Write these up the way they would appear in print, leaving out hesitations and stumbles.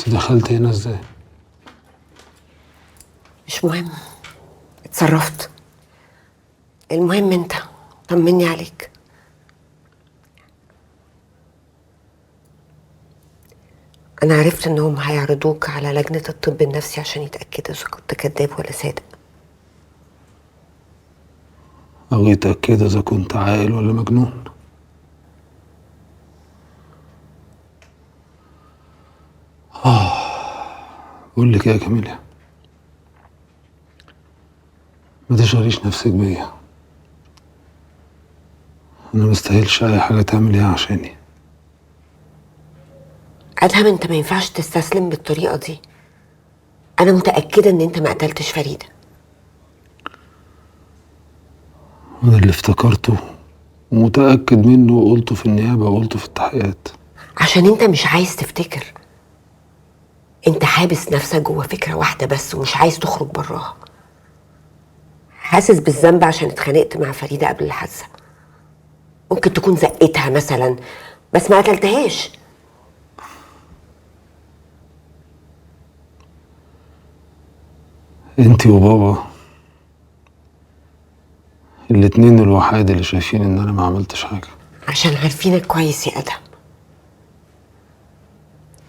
انت دخلت هنا ازاي؟ مش مهم، اتصرفت. المهم انت طمني عليك. انا عرفت انهم هيعرضوك على لجنة الطب النفسي عشان يتأكدوا اذا كنت كذاب ولا صادق. او يتأكد اذا كنت عاقل ولا مجنون. قول لك ايه يا كاميليا، ما تشغليش نفسك بيا. انا مستاهلش اي حاجه تعمليها عشاني. ادهم انت ما ينفعش تستسلم بالطريقة دي. انا متأكدة ان انت ما قتلتش فريدة. انا اللي افتكرته ومتاكد منه وقلته في النيابه وقلته في التحقيقات. عشان انت مش عايز تفتكر. انت حابس نفسك جوه فكرة واحدة بس ومش عايز تخرج براها. حاسس بالذنب عشان اتخانقت مع فريدة قبل الحادثة. ممكن تكون زقتها مثلا، بس ما قتلتهاش. انتي وبابا الاتنين الوحيد اللي شايفين ان انا ما عملتش حاجه. عشان عارفينك كويس يا ادهم.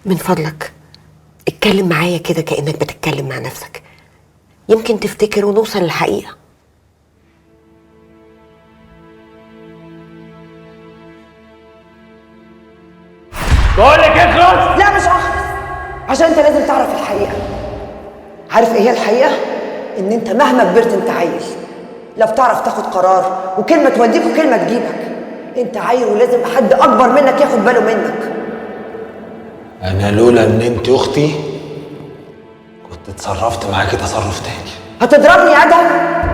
من فضلك اتكلم معايا كده كأنك بتتكلم مع نفسك. يمكن تفتكر ونوصل للحقيقة. بقول لك اخلص. لا مش هخلص، عشان انت لازم تعرف الحقيقة. عارف ايه هي الحقيقة؟ ان انت مهما كبرت انت عيل. لا بتعرف تاخد قرار، وكلمة توديك وكلمة تجيبك. انت عيل ولازم حد اكبر منك ياخد باله منك. انا لولا ان انت اختي كنت اتصرفت معاكي تصرف تاني. هتضربني يا ادهم؟